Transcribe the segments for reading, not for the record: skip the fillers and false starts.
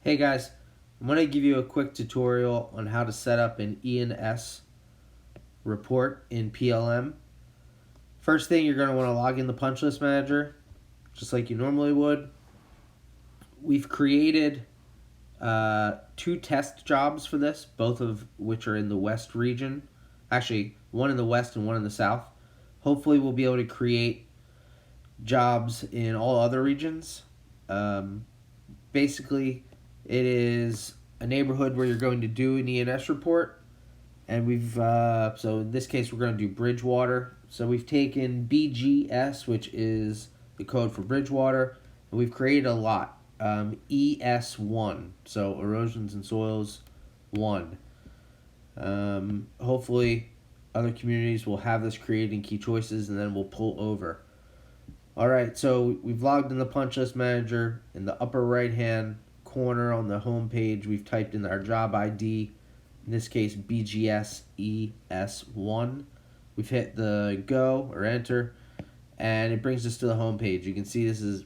Hey guys, I'm going to give you a quick tutorial on how to set up an E&S report in PLM. First thing, you're going to want to log in the punch list manager, just like you normally would. We've created two test jobs for this, both of which are in the West region. Actually, one in the West and one in the South. Hopefully we'll be able to create jobs in all other regions. Basically, it is a neighborhood where you're going to do an E&S report, and so in this case we're going to do Bridgewater. So we've taken BGS, which is the code for Bridgewater, and we've created a lot. ES1, so erosions and soils 1. Hopefully other communities will have this created in key choices, and then we'll pull over. Alright, so we've logged in the punch list manager. In the upper right hand corner on the home page, we've typed in our job ID, in this case BGS ES1. We've hit the go or enter, and it brings us to the home page. You can see this is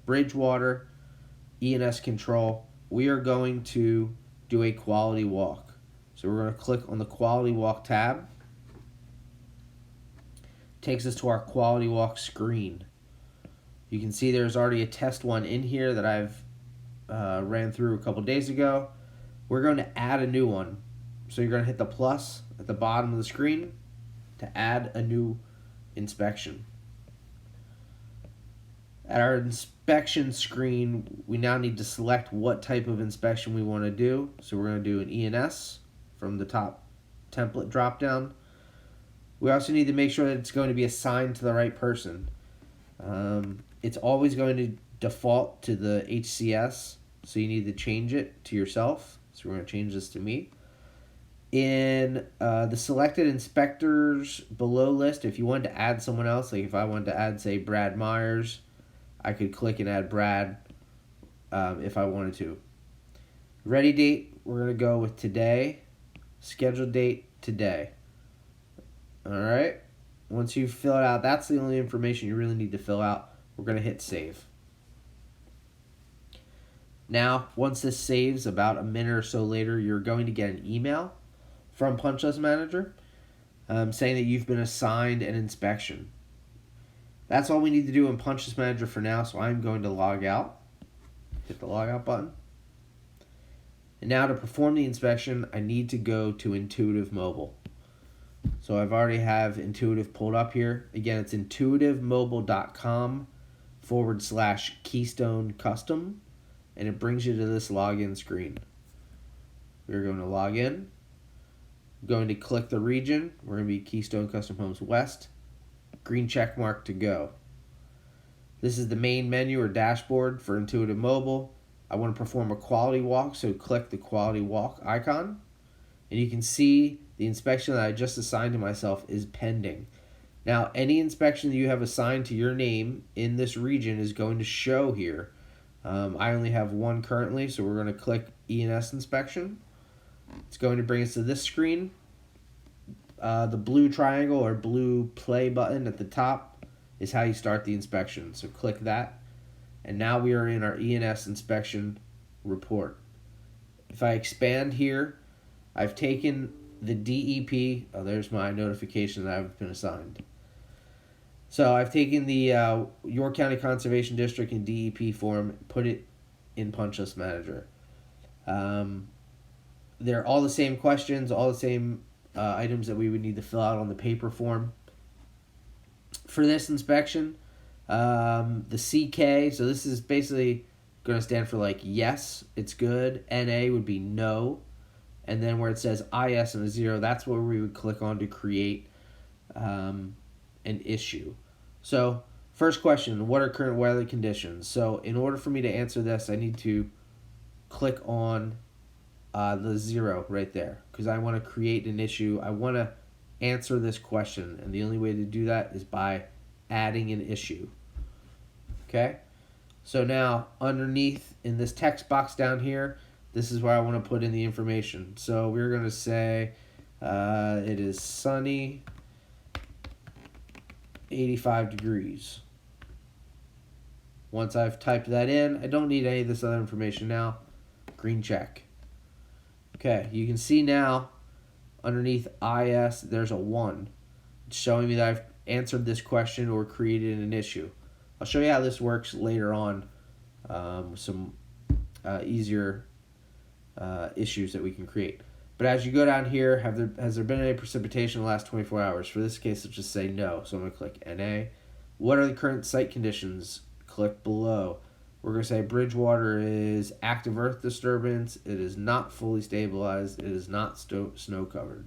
Bridgewater E&S control. We are going to do a quality walk. So we're going to click on the quality walk tab. Takes us to our quality walk screen. You can see there's already a test one in here that I've ran through a couple days ago. We're going to add a new one. So you're going to hit the plus at the bottom of the screen to add a new inspection. At our inspection screen, we now need to select what type of inspection we want to do. So we're going to do an E&S from the top template dropdown. We also need to make sure that it's going to be assigned to the right person. It's always going to default to the HCS, so you need to change it to yourself. So we're going to change this to me. In the selected inspectors below list, if you wanted to add someone else, like if I wanted to add, say, Brad Myers, I could click and add Brad if I wanted to. Ready date, we're going to go with today. Scheduled date, today. Alright, once you fill it out, that's the only information you really need to fill out. We're going to hit save. Now, once this saves, about a minute or so later, you're going to get an email from Punch List Manager saying that you've been assigned an inspection. That's all we need to do in Punch List Manager for now, so I'm going to log out. Hit the logout button. And now to perform the inspection, I need to go to Intuitive Mobile. So I've already have Intuitive pulled up here. Again, it's intuitivemobile.com/Keystone Custom, and it brings you to this login screen. We're going to log in. I'm going to click the region. We're going to be Keystone Custom Homes West. Green check mark to go. This is the main menu or dashboard for Intuitive Mobile. I want to perform a quality walk, so click the quality walk icon. And you can see the inspection that I just assigned to myself is pending. Now, any inspection that you have assigned to your name in this region is going to show here. I only have one currently, so we're going to click E&S inspection. It's going to bring us to this screen. The blue triangle or blue play button at the top is how you start the inspection. So click that. And now we are in our E&S inspection report. If I expand here, I've taken the DEP, there's my notification that I've been assigned. So I've taken the York County Conservation District and DEP form, put it in Punch List Manager. They're all the same questions, all the same items that we would need to fill out on the paper form. For this inspection, the CK, so this is basically going to stand for like yes, it's good. NA would be no. And then where it says IS and a 0, that's where we would click on to create an issue. So first question, what are current weather conditions? So in order for me to answer this, I need to click on the 0 right there because I want to create an issue. I want to answer this question, and the only way to do that is by adding an issue. Okay? So now underneath in this text box down here, this is where I want to put in the information. So we're going to say it is sunny, 85 degrees. Once I've typed that in, I don't need any of this other information now. green check. Okay, you can see now underneath IS there's a 1. It's showing me that I've answered this question or created an issue. I'll show you how this works later on with some easier issues that we can create. But as you go down here, has there been any precipitation in the last 24 hours? For this case, let's just say no. So I'm going to click NA. What are the current site conditions? Click below. We're going to say Bridgewater is active earth disturbance. It is not fully stabilized. It is not snow covered.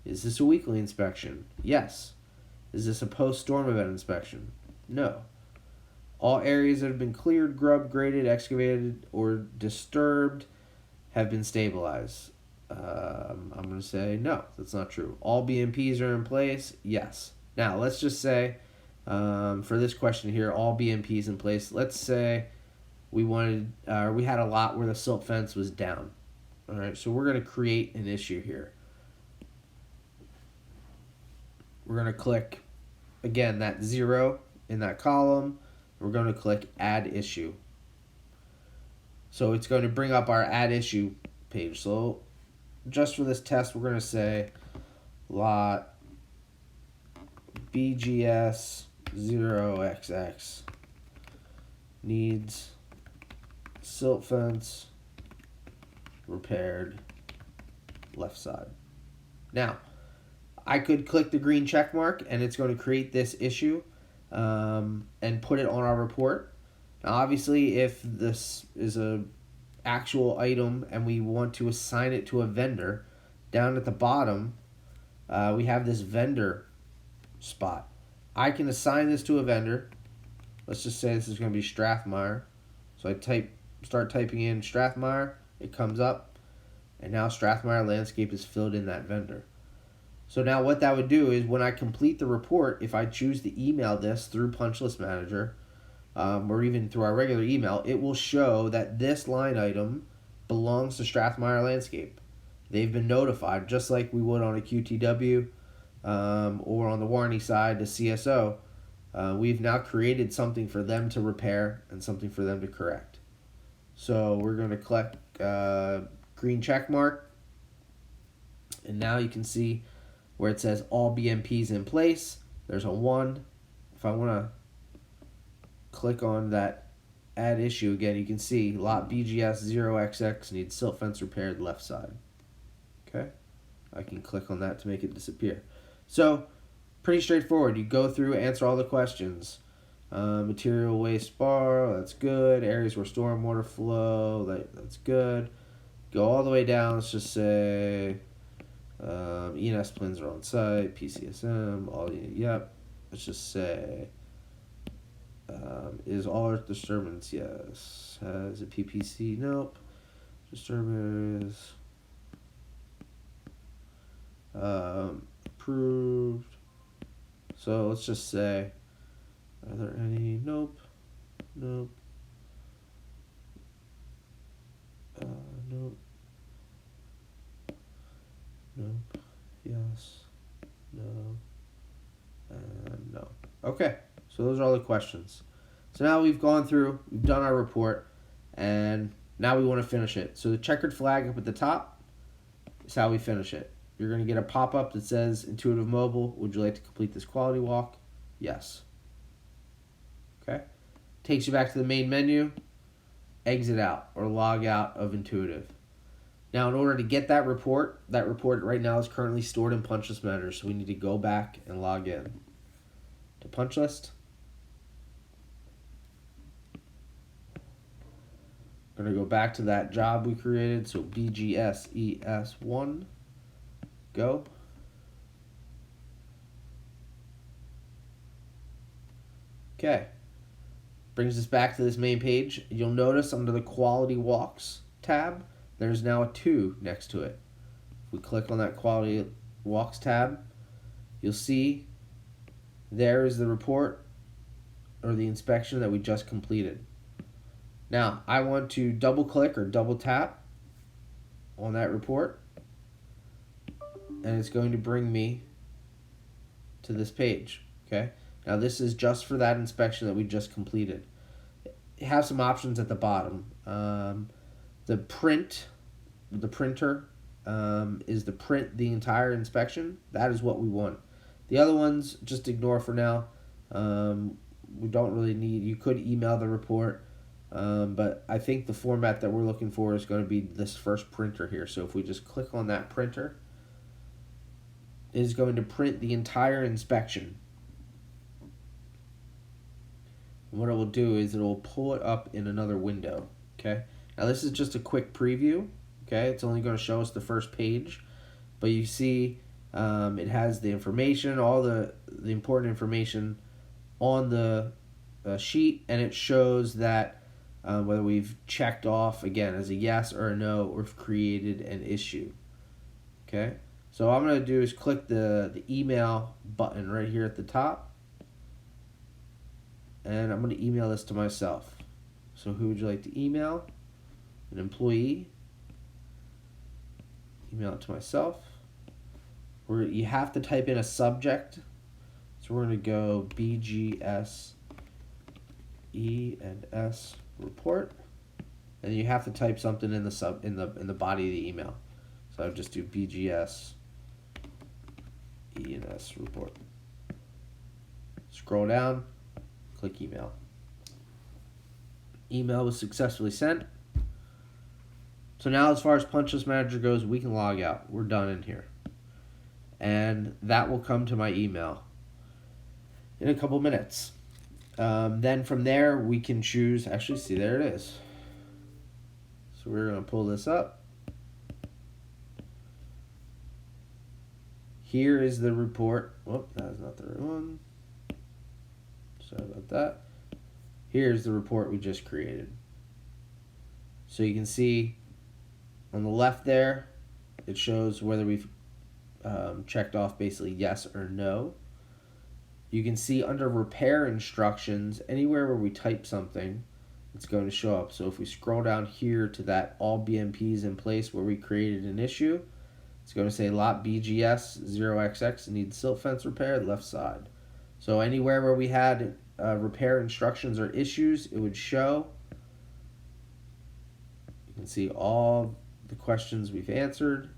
Is this a weekly inspection? Yes. Is this a post-storm event inspection? No. All areas that have been cleared, grubbed, graded, excavated, or disturbed have been stabilized. I'm going to say no, that's not true. All BMPs are in place? Yes. Now, let's just say, for this question here, all BMPs in place. Let's say we had a lot where the silt fence was down. All right, so we're going to create an issue here. We're going to click, again, that 0 in that column. We're going to click Add Issue. So it's going to bring up our Add Issue page. So just for this test, we're going to say lot BGS 0XX needs silt fence repaired left side. Now, I could click the green check mark and it's going to create this issue and put it on our report. Now, obviously, if this is a actual item and we want to assign it to a vendor, down at the bottom, we have this vendor spot. I can assign this to a vendor. Let's just say this is going to be Strathmire. So I start typing in Strathmire, it comes up, and now Strathmire Landscape is filled in that vendor. So now what that would do is when I complete the report, if I choose to email this through Punch List Manager, or even through our regular email, it will show that this line item belongs to Strathmire Landscape. They've been notified, just like we would on a QTW or on the warranty side, the CSO. We've now created something for them to repair and something for them to correct. So we're going to click green check mark, and now you can see where it says all BMPs in place. There's a 1. If I want to click on that add issue again, you can see lot BGS 0XX needs silt fence repaired left side. Okay, I can click on that to make it disappear. So pretty straightforward. You go through, answer all the questions. Material waste bar, that's good. Areas where stormwater flow, that's good. Go all the way down. Let's just say ENS plans are on site, PCSM, all, yep. Let's just say is all earth disturbance? Yes. Has a PPC? Nope. Disturbance approved. So let's just say, are there any? Nope. Nope. Nope. Nope. Yes. No. And no. Okay. So those are all the questions. So now we've gone through, we've done our report, and now we want to finish it. So the checkered flag up at the top is how we finish it. You're going to get a pop-up that says, Intuitive Mobile, would you like to complete this quality walk? Yes. Okay. Takes you back to the main menu. Exit out or log out of Intuitive. Now, in order to get that report right now is currently stored in Punch List Manager, so we need to go back and log in to Punch List. We're going to go back to that job we created, so BGSES1. Go. Okay. Brings us back to this main page. You'll notice under the Quality Walks tab, there's now a 2 next to it. If we click on that Quality Walks tab, you'll see there is the report or the inspection that we just completed. Now, I want to double click or double tap on that report, and it's going to bring me to this page. Okay. Now this is just for that inspection that we just completed. It has some options at the bottom. The printer is to print the entire inspection. That is what we want. The other ones, just ignore for now. We don't really need, you could email the report, but I think the format that we're looking for is going to be this first printer here. So if we just click on that printer, it is going to print the entire inspection. And what it will do is it will pull it up in another window. Okay. Now this is just a quick preview. Okay, it's only going to show us the first page, but you see it has the information, all the important information on the sheet, and it shows that whether we've checked off, again, as a yes or a no, or have created an issue. Okay, so all I'm going to do is click the email button right here at the top, and I'm going to email this to myself. So who would you like to email? An employee. Email it to myself. You have to type in a subject. So we're going to go BGS E&S report, and you have to type something in the body of the email. So I would just do BGS E&S report. Scroll down, click email. Email was successfully sent. So now as far as Punch List Manager goes, we can log out. We're done in here. And that will come to my email in a couple minutes. Then from there, we can choose, actually, see, there it is. So we're going to pull this up. Here is the report. Whoop, that is not the right one. Sorry about that. Here's the report we just created. So you can see on the left there, it shows whether we've checked off basically yes or no. You can see under repair instructions, anywhere where we type something, it's going to show up. So if we scroll down here to that all BMPs in place where we created an issue, it's going to say lot BGS 0XX needs silt fence repair, left side. So anywhere where we had repair instructions or issues, it would show. You can see all the questions we've answered.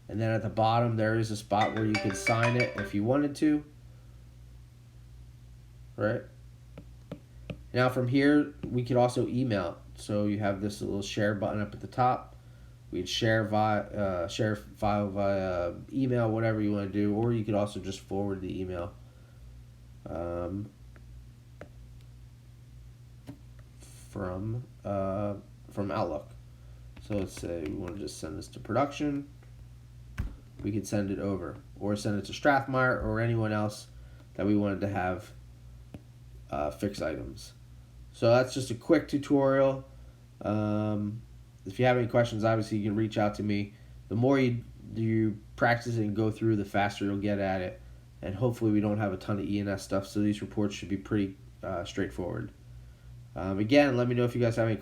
And then at the bottom, there is a spot where you can sign it if you wanted to. Right? Now from here, we could also email. So you have this little share button up at the top. We'd share file via email, whatever you want to do, or you could also just forward the email. From Outlook. So let's say we want to just send this to production. We could send it over, or send it to Strathmire or anyone else that we wanted to have fix items. So that's just a quick tutorial. If you have any questions, obviously you can reach out to me. The more you practice it and go through, the faster you'll get at it. And hopefully we don't have a ton of E&S stuff, so these reports should be pretty straightforward. Again, let me know if you guys have any